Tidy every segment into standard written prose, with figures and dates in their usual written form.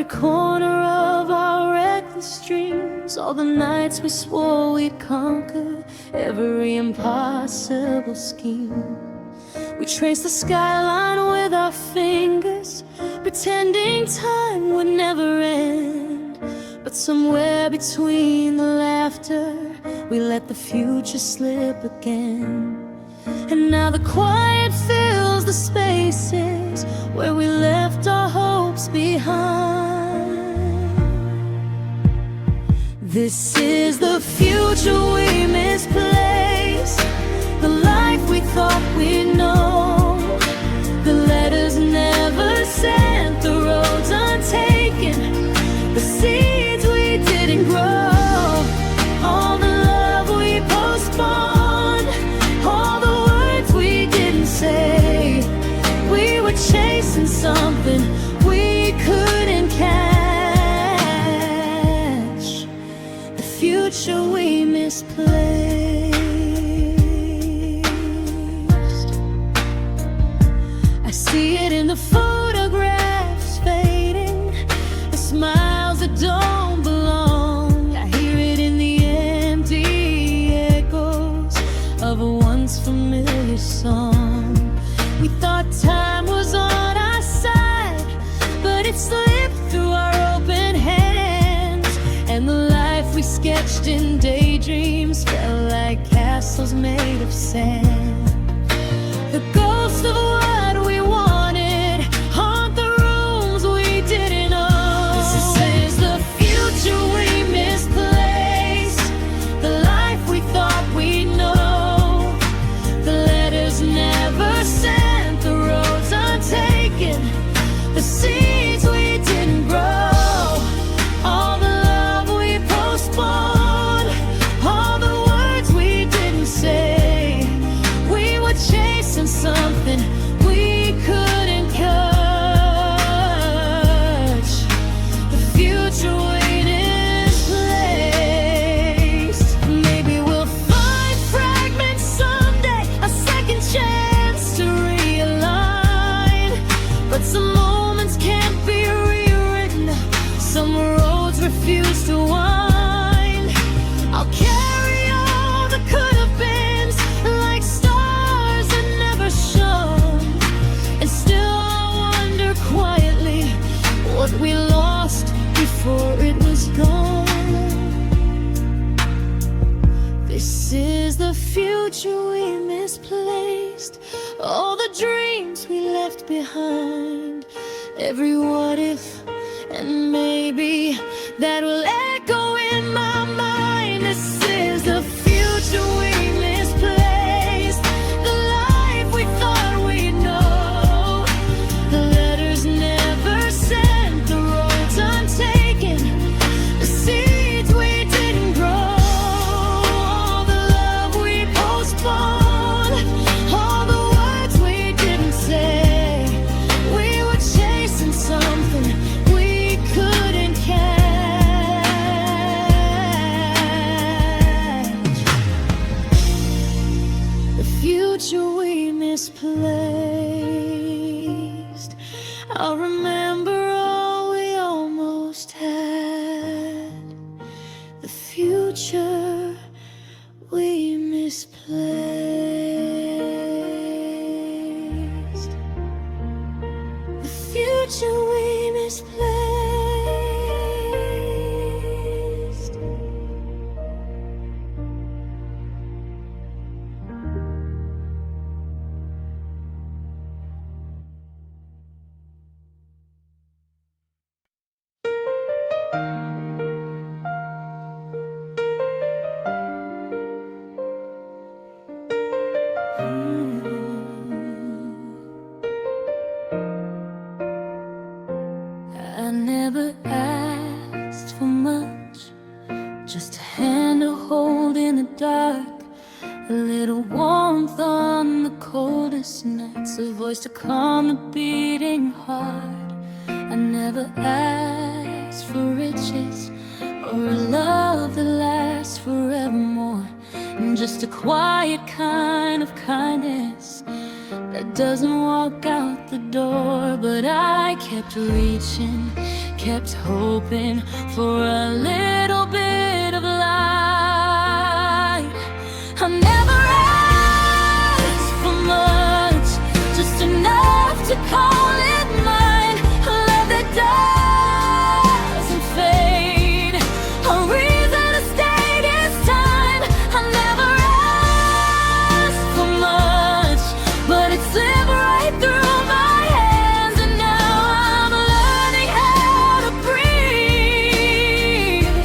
every corner of our reckless dreams, all the nights we swore we'd conquer every impossible scheme. We traced the skyline with our fingers, pretending time would never end. But somewhere between the laughter, we let the future slip again. And now the quiet fills the spaces where we left our hopes behind. This is the future we misplaced, the life we thought we'd know, the letters never sent, the roads untaken, the seeds we didn't grow, all the love we postponed, all the words we didn't say. We were chasing something we couldn't catch, the future we misplaced. I see it in the photographs fading, the smiles that don't belong. I hear it in the empty echoes of a once familiar song. We thought time was on our side, but it slipped through our open hands, and the life we sketched in daydreams felt like castles made of sand. The ghost of what we wanted haunt the rooms we didn't own. This is the future we misplaced, the life we thought we'd know, the letters never sent, the roads untaken, the seeds we didn't grow, all the love we postponed, all the words we didn't say. We were chasing something we couldn't catch, the future we misplaced. Maybe we'll find fragments someday, a second chance to realign, but some moments can't be rewritten, some roads refuse to wind. I'll carry all the could have beens like stars that never shone, and still I wonder quietly what we lost before it was gone. This is the future we misplaced, all the dreams we left behind, every what if and maybe that will echo in my mind. This is the future we misplaced, the life we thought we'd know, the letters never sent, the roads untaken, the seeds we didn't grow, all the love we postponed, all the words we didn't say. We were chasing something we couldn't catch, the future we misplaced. I'll remember all we almost had, the future we misplaced, the future we misplaced. I never asked for much, just a hand to hold in the dark, a little warmth on the coldest nights, a voice to calm the beating heart. I never asked for riches or a love that lasts forevermore, and just a quiet kind of kindness that doesn't walk out the door, but I kept reaching, kept hoping for a little bit of light. I never asked for much, just enough to call it mine. A love that doesn't fade, a reason to stay this time. I never asked for much, but it slipped right through my hands, and now I'm learning how to breathe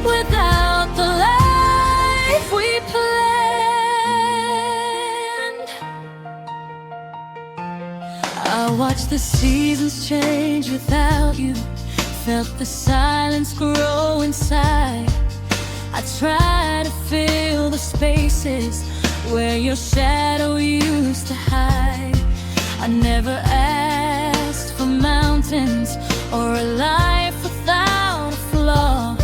without the life we planned. I watched the seasons change without you, felt the silence grow inside. I try to fill the spaces where your shadow used to hide. I never asked for mountains or a life without a flaw,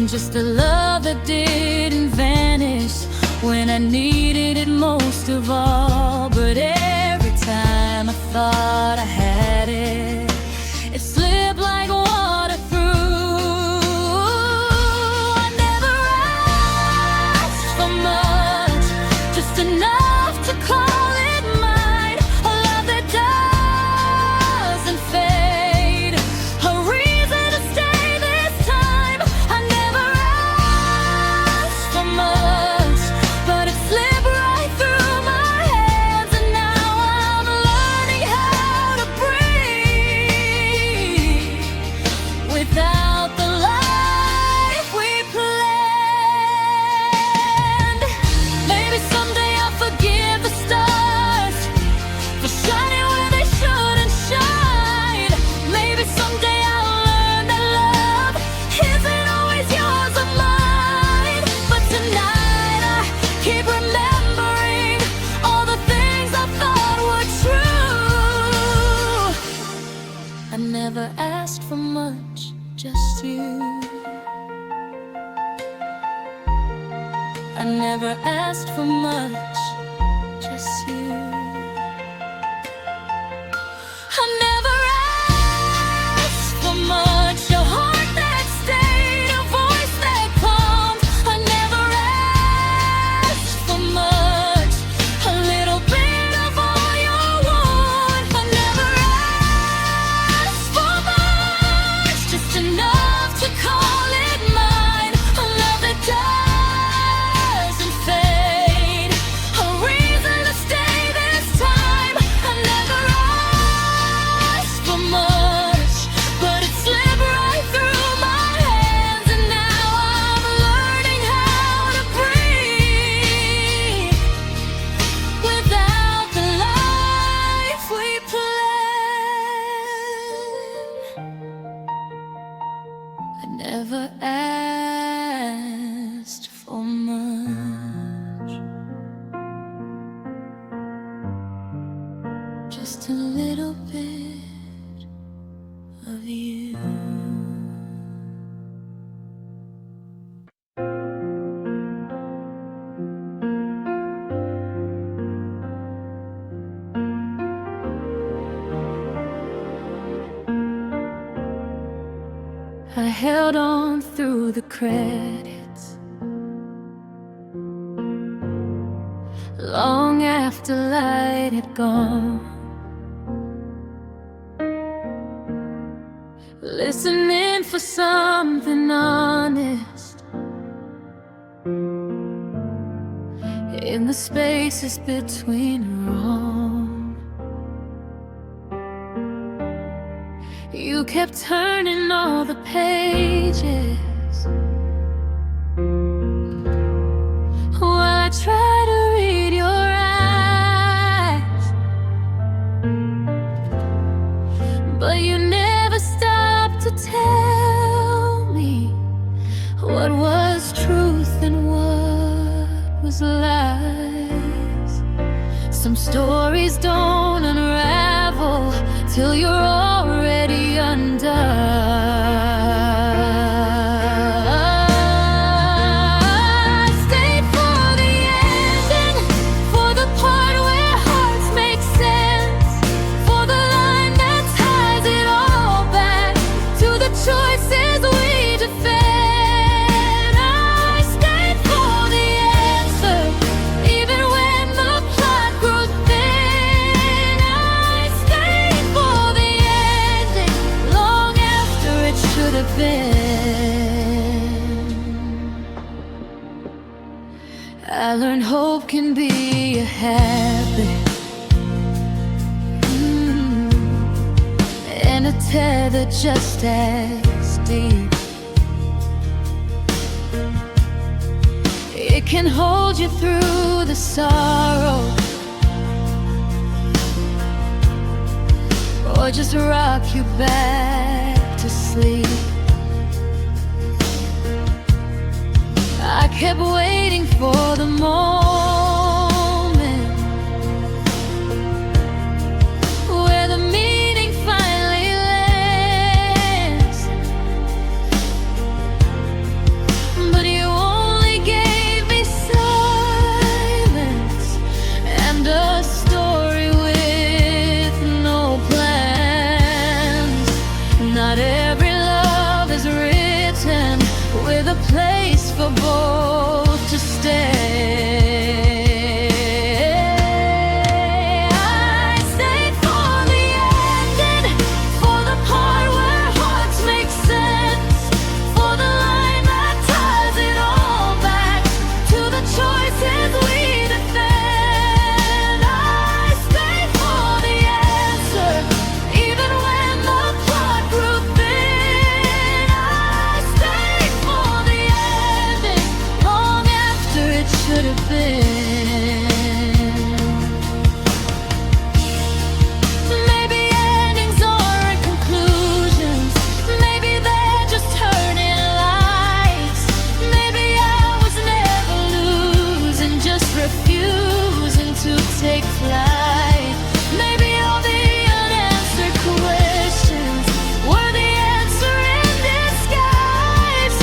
just a love that didn't vanish when I needed it most of all. But every time I thought I had it, it slipped like water through. I never asked for much, just enough to call it mine. A love that doesn't fade, a reason to stay this time. I never asked for much, but it slipped right through my hands, and now I'm learning how to breathe without the life we planned. Maybe someday I'll forgive the stars for shining where they shouldn't shine. Maybe someday I'll learn that love isn't always yours or mine. But tonight I keep remembering all the things I thought were true. I never asked for much, just you. I never asked for much, just you. I never asked for much, a heart that stayed, a voice that calmed. I never asked for much, a little bit of all you want. I never asked for much, just enough to call it mine. A love that doesn't fade, a reason to stay this time. I never asked for much, but it slipped right through my hands, and now I'm learning how to breathe without the life we planned. I never asked for much, just a little bit of you. I held on through the credits, long after light had gone, listening for something honest in the spaces between wrong. You kept turning all the pages while I tried to read your eyes, but you never stopped to tell me what was truth and what was lies. Some stories don't unravel till you're already undone. Stayed for the ending, for the part where hearts make sense, been. I learned hope can be a habit, and a tether just as deep. It can hold you through the sorrow, or just rock you back to sleep. I kept waiting for the moment where the meaning finally lands, but you only gave me silence and a story with no plans. Not every love is written with a place for both to stay. I stayed for the ending, for the part where hearts make sense, for the line that ties it all back to the choices we defend. I stayed for the answer, even when the plot grew thin. I stayed for the ending, long after it should have been. Maybe endings aren't conclusions, maybe they're just turning lights. Maybe I was never losing, just refusing to take flight. Maybe all the unanswered questions were the answer in disguise,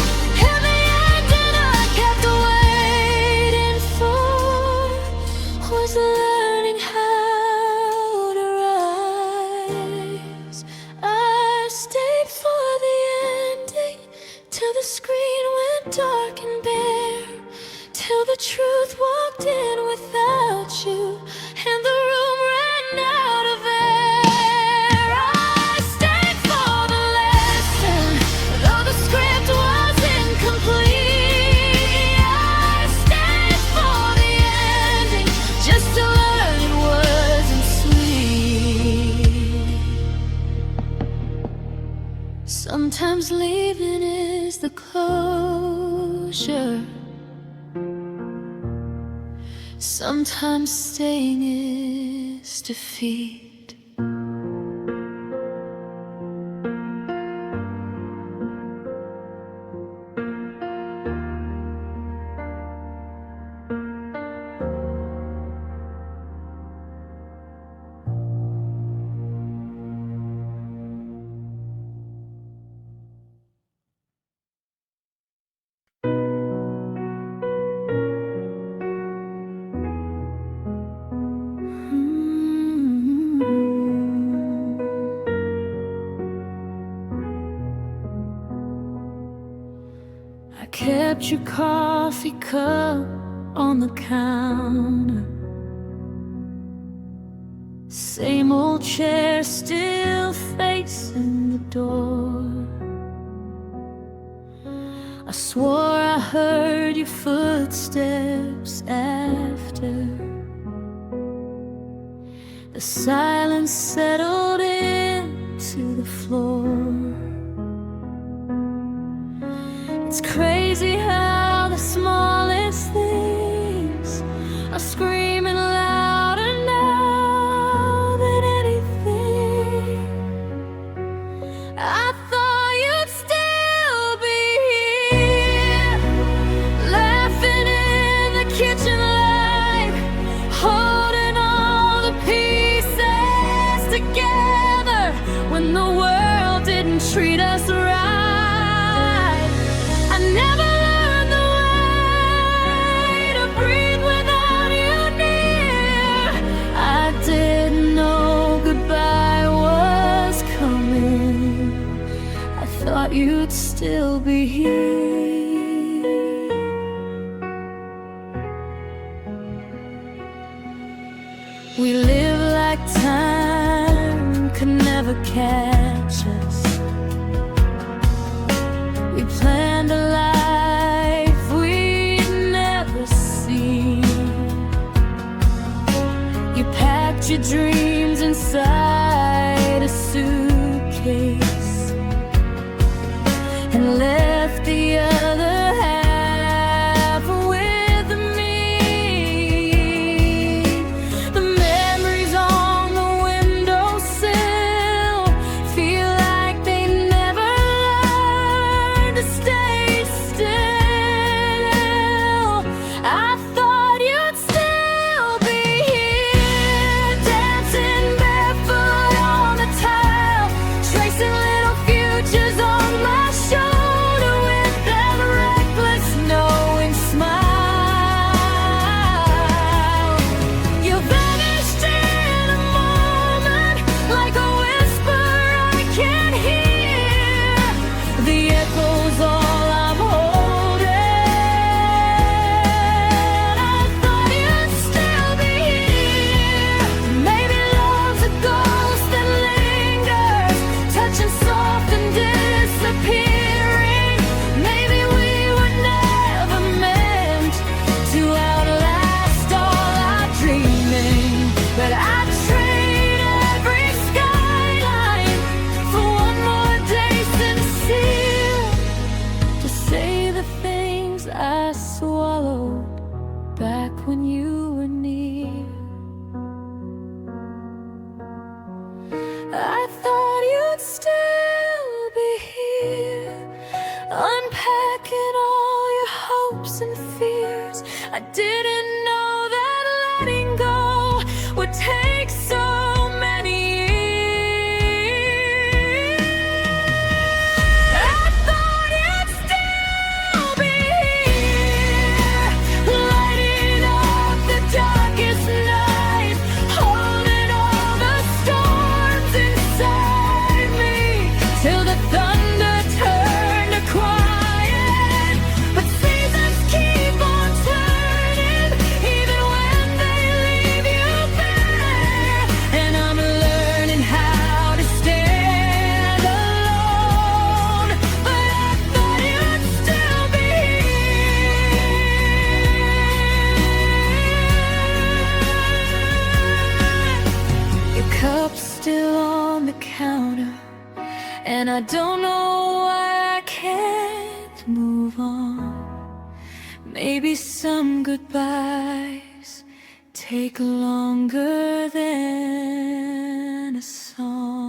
and the ending I kept waiting for was learning how to rise. I stayed for the ending, till the screen went dark and bare, till the truth walked in without you, and the room ran out of air. I stayed for the lesson, though the script was incomplete. I stayed for the ending, just to learn it wasn't sweet. Sometimes leaving is the closure, sometimes staying is defeat. I kept your coffee cup on the counter, same old chair still facing the door. I swore I heard your footsteps after the silence settled into the floor. It's crazy how the smallest things are screaming louder now than anything. I thought you'd still be here, laughing in the kitchen light, holding all the pieces together when the world didn't treat us right. I never learned the way to breathe without you near. I didn't know goodbye was coming. I thought you'd still be here. We live like time could never catch us. planned a life we'd never seen. You packed your dreams inside a suitcase and left the other half with me. The memories on the windowsill feel like they never learned to stay still. I thought you'd still be here, dancing barefoot on the tile, tracing little futures on my shoulder with that reckless, knowing smile. You vanished in a moment, like a whisper I can't hear. The echo's all I'm holding. I thought you'd still be here. Maybe love's a ghost that lingers, touching soft and disappearing. Maybe we were never meant to outlast all our dreaming. But I'd trade every skyline for one more day sincere, to say the things I swallowed back when you were near. I thought you'd still be here, unpacking all your hopes and fears. I didn't know that letting go would take so many years. I thought you'd still be here, lighting up the darkest night, holding all the storms inside me, till the thunder turned to quiet. But seasons keep on turning, even when they leave you bare. And I'm learning how to stand alone. But I thought you'd still be here. Your cup's still on the counter, and I don't know why I can't move on. Maybe some goodbyes take longer than a song.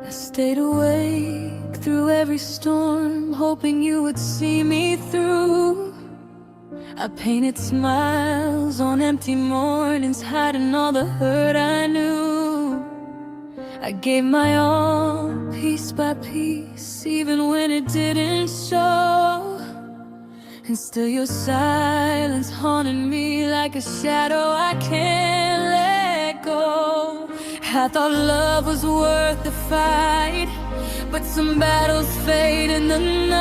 I stayed awake through every storm, hoping you would see me through. I painted smiles on empty mornings, hiding all the hurt I knew. I gave my all, piece by piece, even when it didn't show. And still your silence haunted me like a shadow I can't let go. I thought love was worth the fight, but some battles fade in the night.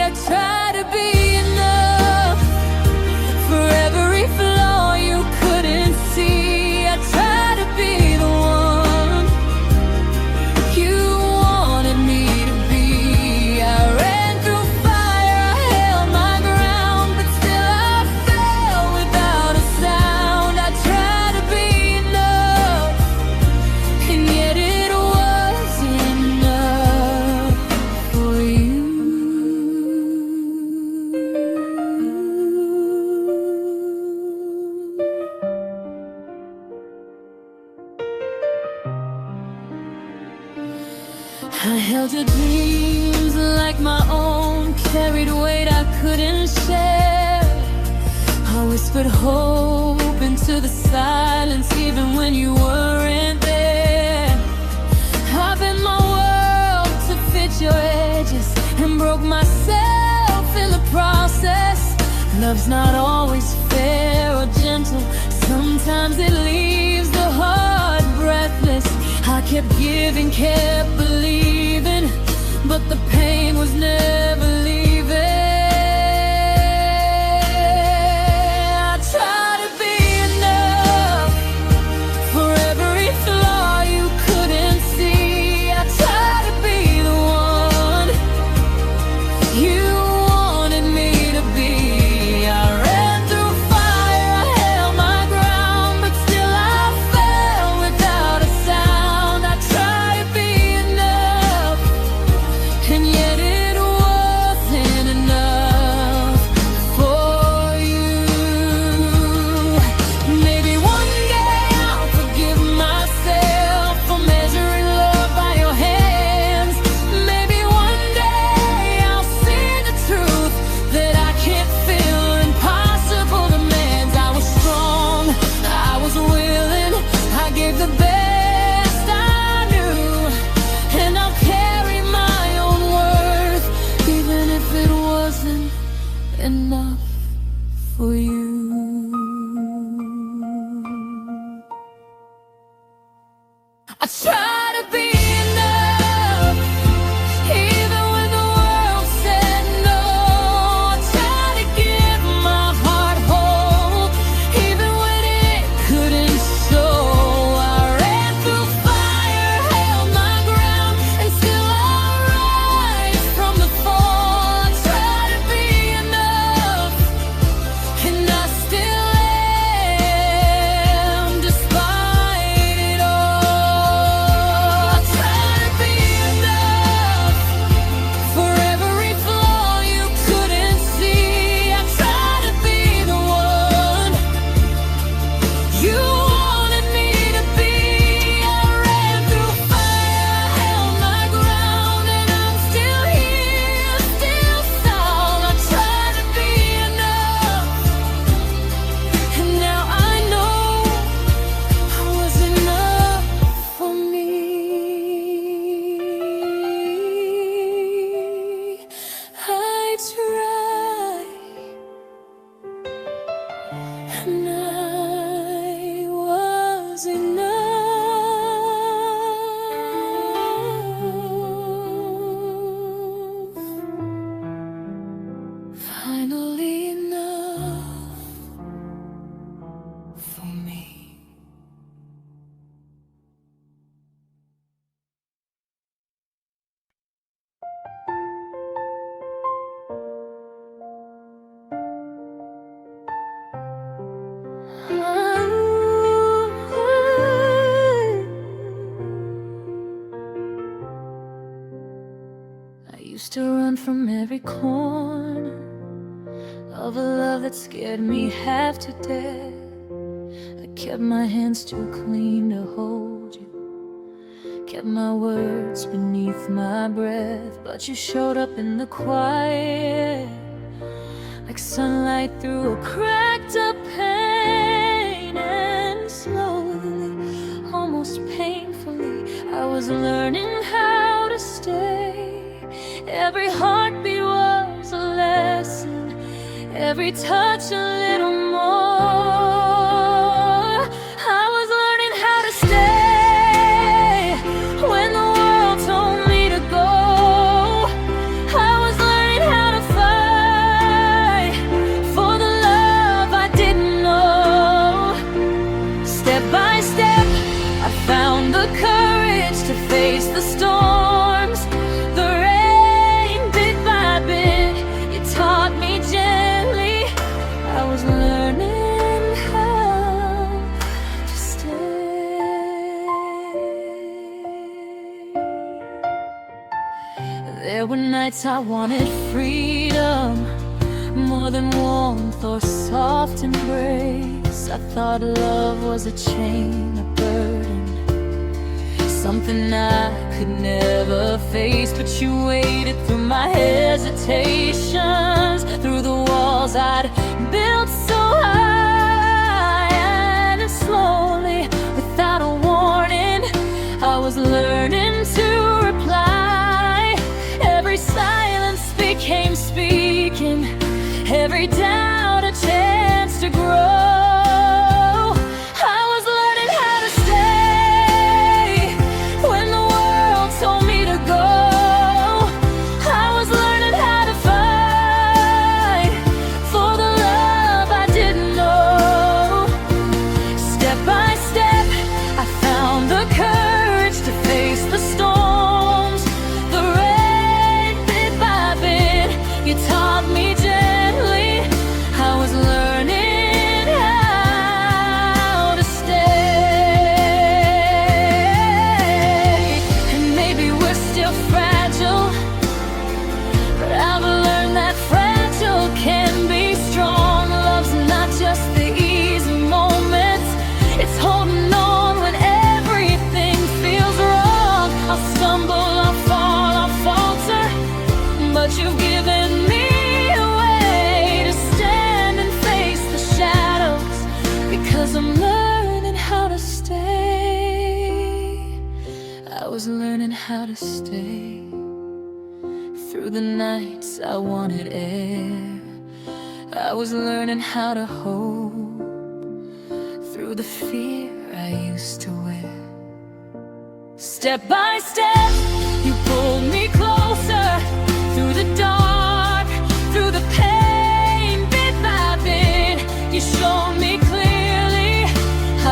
I try to be enough for every flaw you couldn't see. I try to be the one you wanted me to be. I ran through fire, I held my ground, but still I fell without a sound. I tried to be enough, and yet it wasn't enough for you. I held your dreams like my own, carried weight I couldn't share. I whispered hope into the silence, even when you weren't there. I bent my world to fit your edges, and broke myself in the process. Love's not always fair or gentle. Sometimes it leaves the heart breathless. I kept giving, kept believing, but the pain was never leaving. I tried to be enough for every flaw you couldn't see. I tried to be the one you wanted me to be. I ran through fire, I held my ground, but still I fell without a sound. I tried to be enough, and yet it wasn't enough for you. Maybe one day I'll forgive myself for measuring love by your hands. Maybe one day I'll see the truth that I can't feel impossible demands. I was strong, I was willing, I gave the best I knew, and I'll carry my own worth, even if it wasn't enough for you. I try to be enough, even when the world said no. I try to give my heart whole, even when it couldn't show. I ran through fire, held my ground, and still I rise from the fall. I try to be enough, and I still am, despite it all. I try to be enough for every flaw you couldn't see. I try to be the one you wanted me to be. I ran through fire, held my ground, and I'm still here, still sound. I try to be enough, and now I know I was enough for me. I try, and I was enough. Finally enough for me. I used to run from every corner of a love that scared me half to death. I kept my hands too clean to hold you, kept my words beneath my breath, but you showed up in the quiet, like sunlight through a cracked up pane. And slowly, almost painfully, I was learning how to stay. Every heartbeat was a lesson, every touch a little more. I was learning how to stay when the world told me to go. I was learning how to fight for the love I didn't know. Step by step, I found the courage to face the storms, the rain bit by bit. You taught me gently. I was learning how to stay. There were nights I wanted freedom, more than warmth or soft embrace. I thought love was a chain, a burden, something I could never face. But you waded through my hesitations, through the walls I'd built so high. And slowly, without a warning, I was learning to reply. Every silence speaks became speaking, every doubt a chance to grow. I was learning how to stay when the world told me to go. I was learning how to fight for the love I didn't know. Step by step, I found the courage to face the storms, the rain bit by bit. You taught me gently. I was learning how to stay. And maybe we're still fragile, but I've learned that fragile can be strong. Love's not just the easy moments, it's holding on when everything feels wrong. I'll stumble, I'll fall, I'll falter, but you've given me a way to stand and face the shadows, because I'm learning how to stay. I was learning how to stay through the nights I wanted air. I was learning how to hope through the fear I used to wear. Step by step, you pulled me closer through the dark, through the pain, bit by bit. You showed me clearly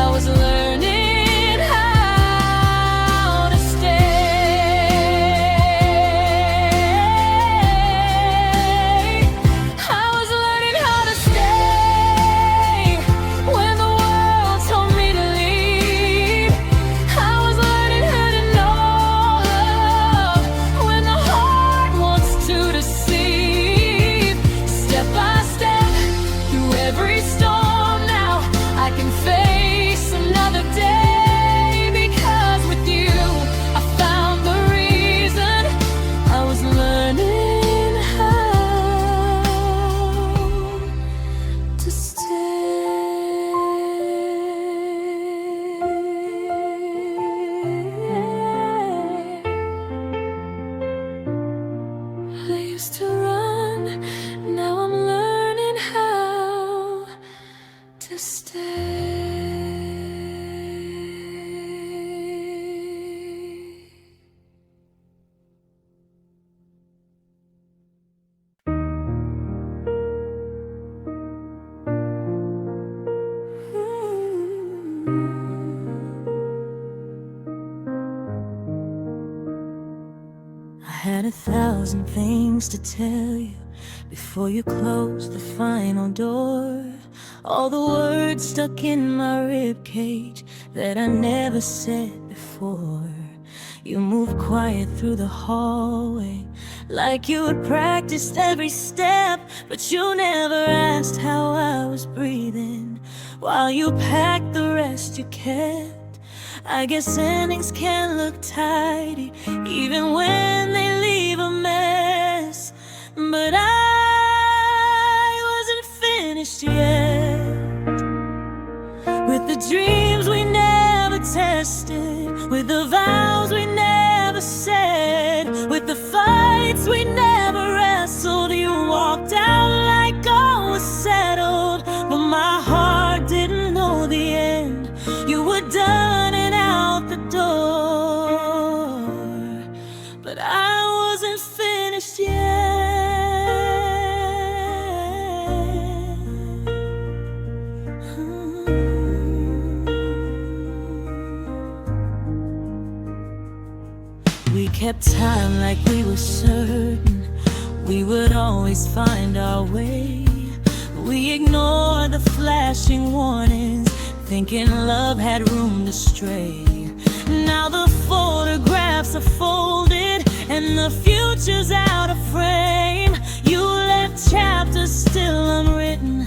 I was learning how to stay. I was learning how to stay when the world told me to leave. I was learning how to know love when the heart wants to deceive. Step by step, through every storm now, I can face another day, because with you I found the reason. I was learning how to stay. I used to run, now I'm learning how to stay. I had 1,000 things to tell you before you closed the final door. All the words stuck in my ribcage that I never said before. You moved quiet through the hallway, like you had practiced every step, but you never asked how I was breathing. While you packed, the rest you kept. I guess endings can look tidy, even when they leave a mess. But I wasn't finished yet with the dreams we never tested, with the vows we never said, with the fights we never wrestled. You walked out like all was settled, but my heart didn't know the end. You were done and out the door, but I wasn't finished yet. We kept time like we were certain we would always find our way. We ignored the flashing warnings, thinking love had room to stray. Now the photographs are folded and the future's out of frame. You left chapters still unwritten,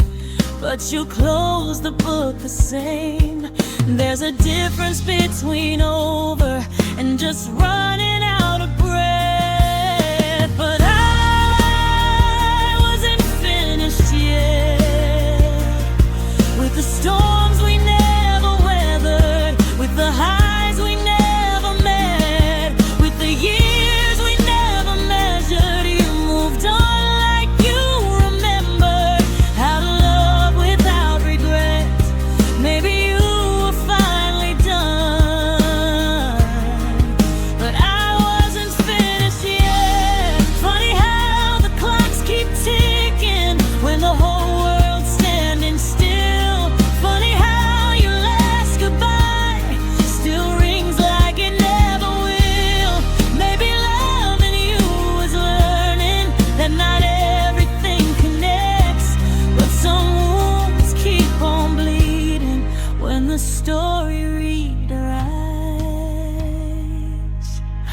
but you closed the book the same. There's a difference between over and just running out of breath. But I wasn't finished yet with the storms we never weathered, with the highs we never met, with the years we never measured. You moved on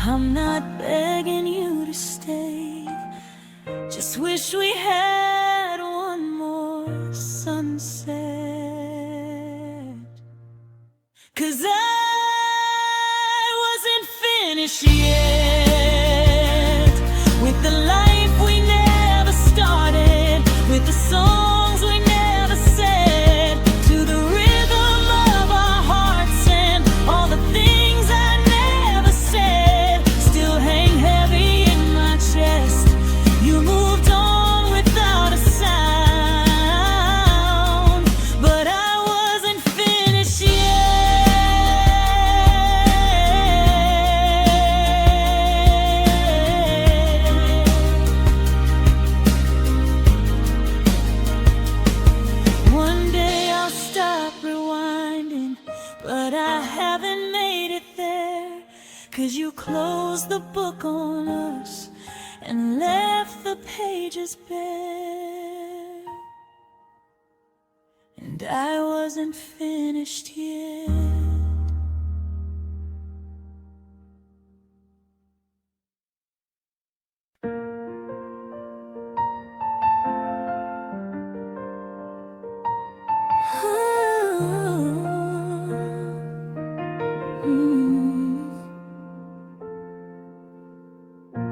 I'm not begging you to stay, just wish we had one more sunset. 'Cause I wasn't finished yet with the life we never started, with the songs we never said, to the rhythm of our hearts and all the things I never said still hang heavy in my chest. You moved on without a sound, but I wasn't finished yet. One day I'll stop rewinding, but I haven't made it there. 'Cause you closed the book on us and left the pages bare, and I wasn't finished yet.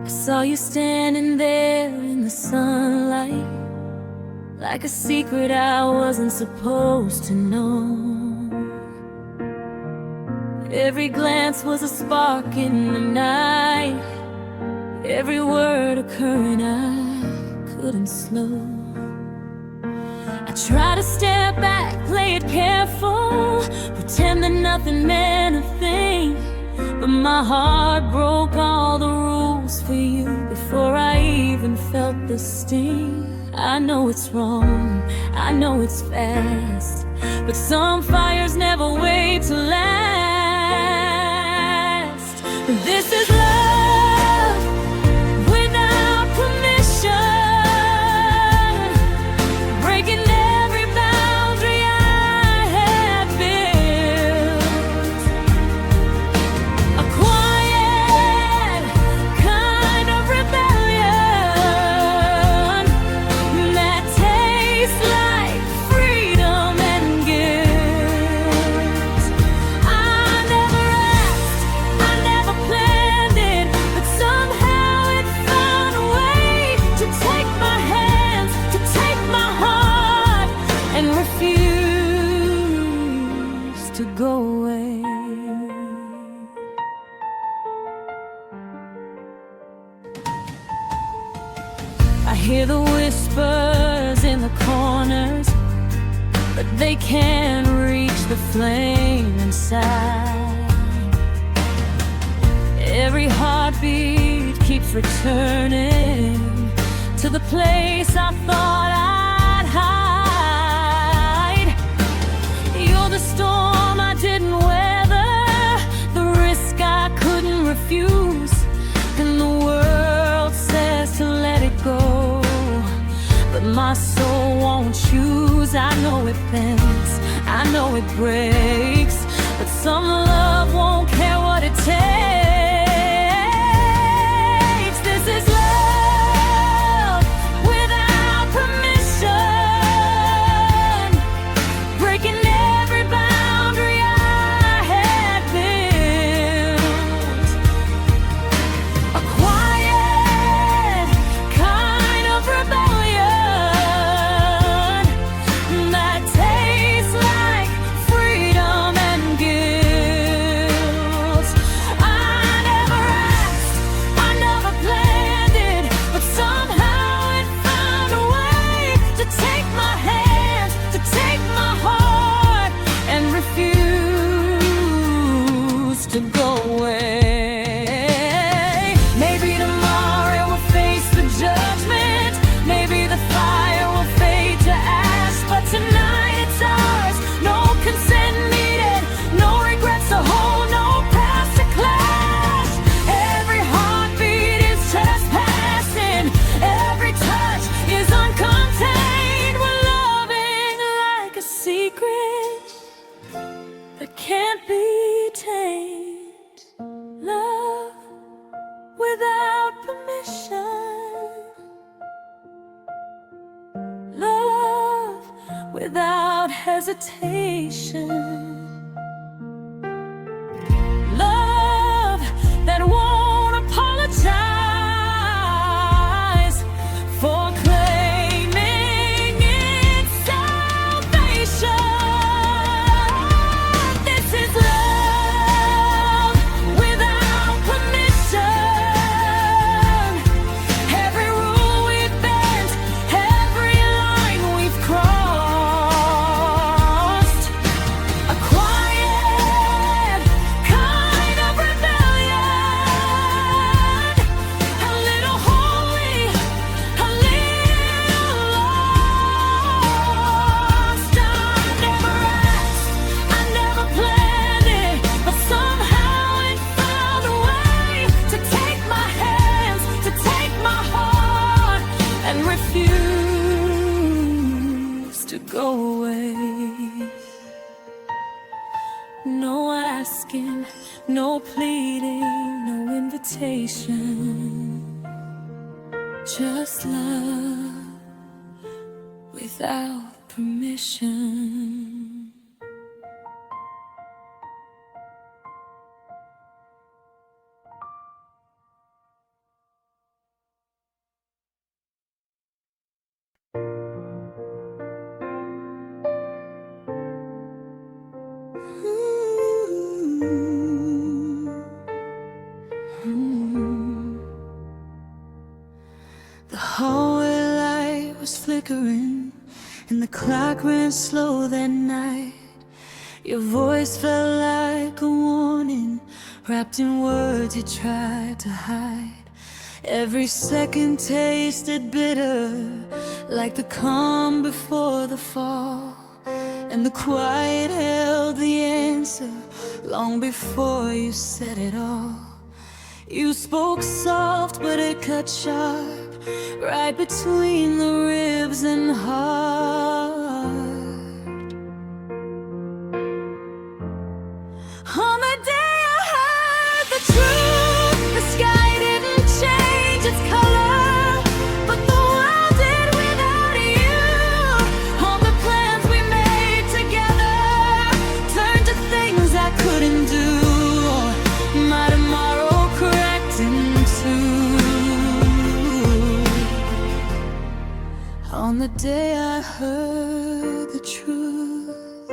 I saw you standing there in the sunlight, like a secret I wasn't supposed to know. Every glance was a spark in the night, every word occurring I couldn't slow. I tried to step back, play it careful, pretend that nothing meant a thing, but my heart broke all the rules for you before I even felt the sting. I know it's wrong, I know it's fast, but some fires never wait to last. This is love without permission, breaking every boundary I had built. A quiet kind of rebellion that tastes like freedom and guilt. I never asked, I never planned it, but somehow it found a way to take my hands, to take my heart, and refuse to go away. I hear the whispers in the corners, but they can't reach the flame inside. Every heartbeat keeps returning to the place I thought I'd hide. You're the storm I didn't weather, the risk I couldn't refuse, and the world says to let it go, but my soul won't choose. I know it bends, I know it breaks, but some love won't care what it takes. This is love without permission, breaking every boundary I had built. A quiet kind of rebellion that tastes like freedom and guilt. I without hesitation. Love that won't apologize for claiming its salvation. This is love without permission. Every rule we've bent, every line we've crossed, a quiet kind of rebellion, a little holy, a little lost. I never asked, I never planned it, but somehow it found a way to take my hands, to take my heart, and refuse to go away. No asking, no pleading, no invitation, just love without permission. The hallway light was flickering, and the clock ran slow that night. Your voice felt like a warning, wrapped in words you tried to hide. Every second tasted bitter, like the calm before the fall. And the quiet held the answer long before you said it all. You spoke soft, but it cut sharp, right between the ribs and heart. On the day I heard the truth, the sky didn't change its color, but the world did without you. All the plans we made together turned to things I couldn't do. My tomorrow cracked in two. On the day I heard the truth,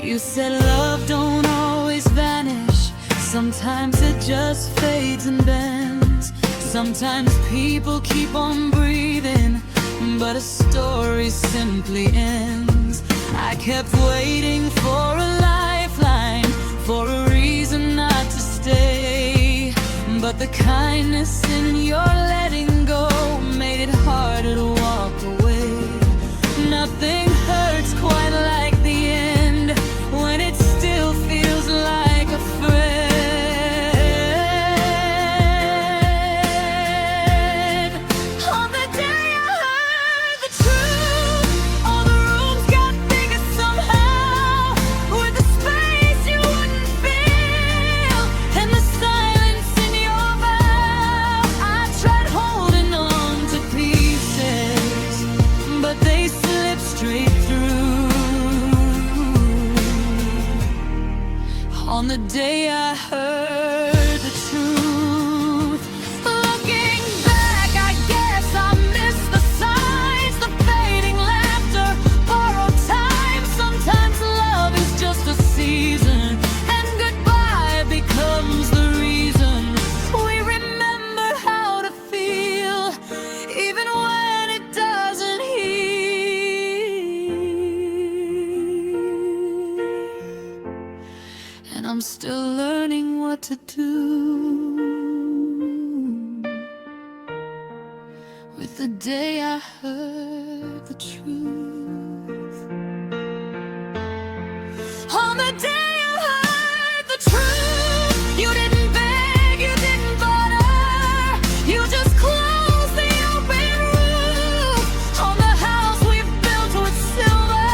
you said love don't always vanish. Sometimes it just fades and bends. Sometimes people keep on breathing, but a story simply ends. I kept waiting for a lifeline, for a reason not to stay, but the kindness in your letting go made it harder to walk away. Nothing hurts quite like the end, when it still feels like a friend. On the day I heard the truth, all the rooms got bigger somehow, with the space you wouldn't feel, and the silence in your vow. I tried holding on to pieces, but they slipped straight through. On the day I heard the truth, looking back, I guess I missed the signs, the fading laughter, borrowed time. Sometimes love is just a season, and goodbye becomes the reason we remember how to feel, even when it doesn't heal. And I'm still learning what to do with the day I heard the truth. On the day I heard the truth, you didn't beg, you didn't butter, you just closed the open roof on the house we've built with silver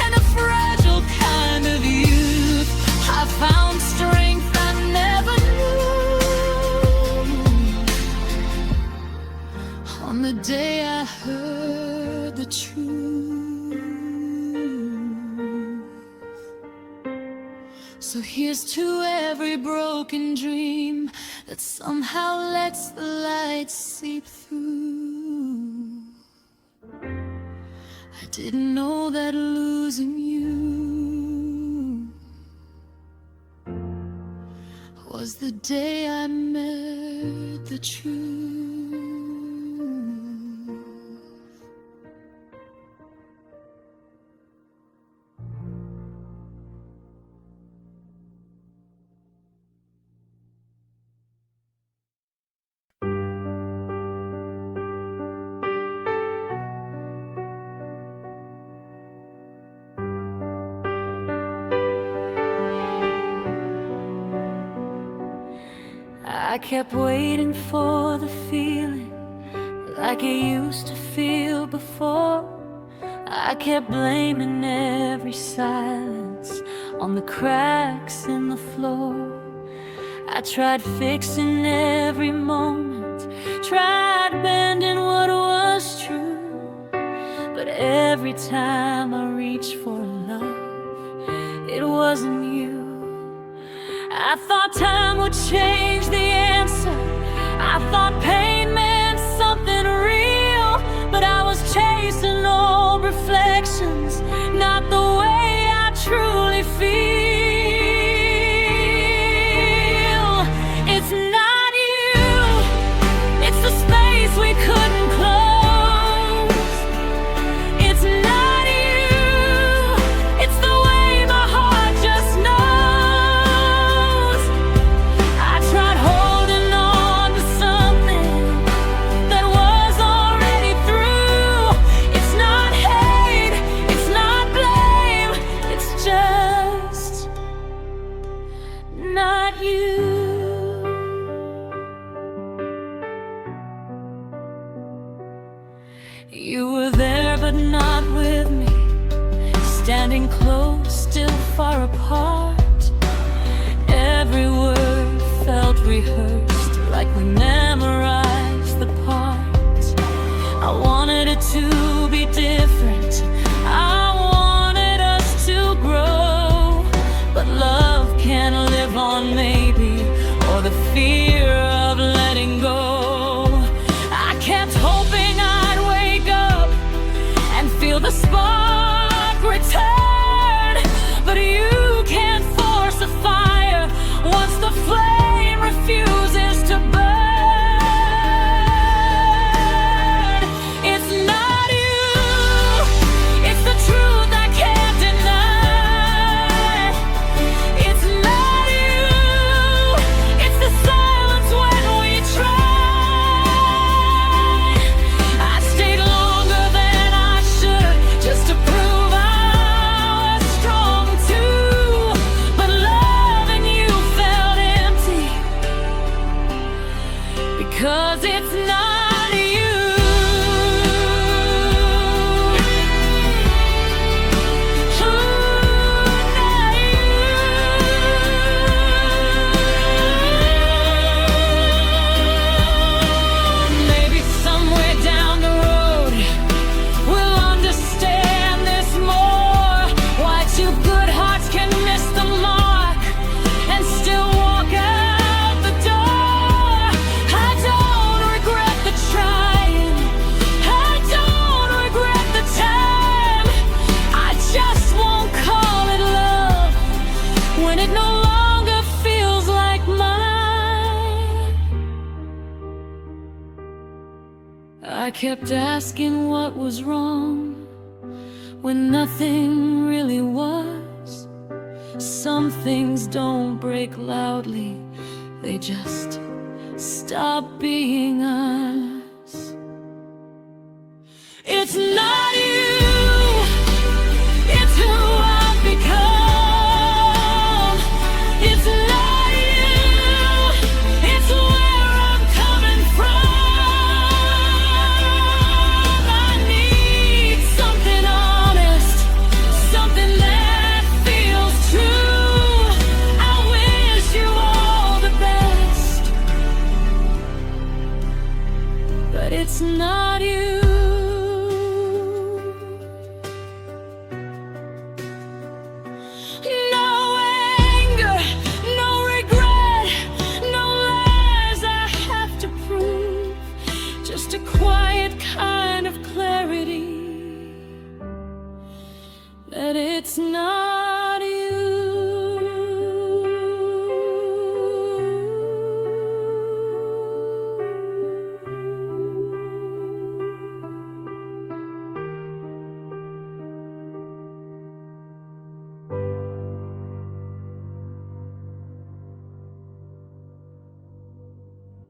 and a fragile kind of youth. I found strength I never knew on the day here's to every broken dream that somehow lets the light seep through. I didn't know that losing you was the day I met the truth. I kept waiting for the feeling like I used to feel before. I kept blaming every silence on the cracks in the floor. I tried fixing every moment, tried bending what was true, but every time I reached for love, it wasn't you. I thought time would change the answer. I thought pain meant something real, but I was chasing old reflections, not the way I truly feel. It's not you, it's the space we couldn't close. It's not you, it's the way my heart just knows. You were there but not with me, standing close, still far apart. Every word felt rehearsed, like we memorized the parts. I wanted it to be different, I wanted us to grow, but love can't live on maybe, or the fear of letting go. I kept hoping I'd wake up and feel the spark return, but you can't force a fire once the flame refuses to burn. It's not you, it's the truth I can't deny. It's not you, it's the silence when we try. I stayed longer than I should, just to prove I was strong too, but loving you felt empty, because it's not you. Maybe somewhere down the road we'll understand this more, why two good hearts can miss the mark and still walk out the door. I don't regret the trying, I don't regret the time. I just won't call it love when it no longer feels like mine. I kept asking what was wrong when nothing really was. Some things don't break loudly, they just stop being us. It's not you,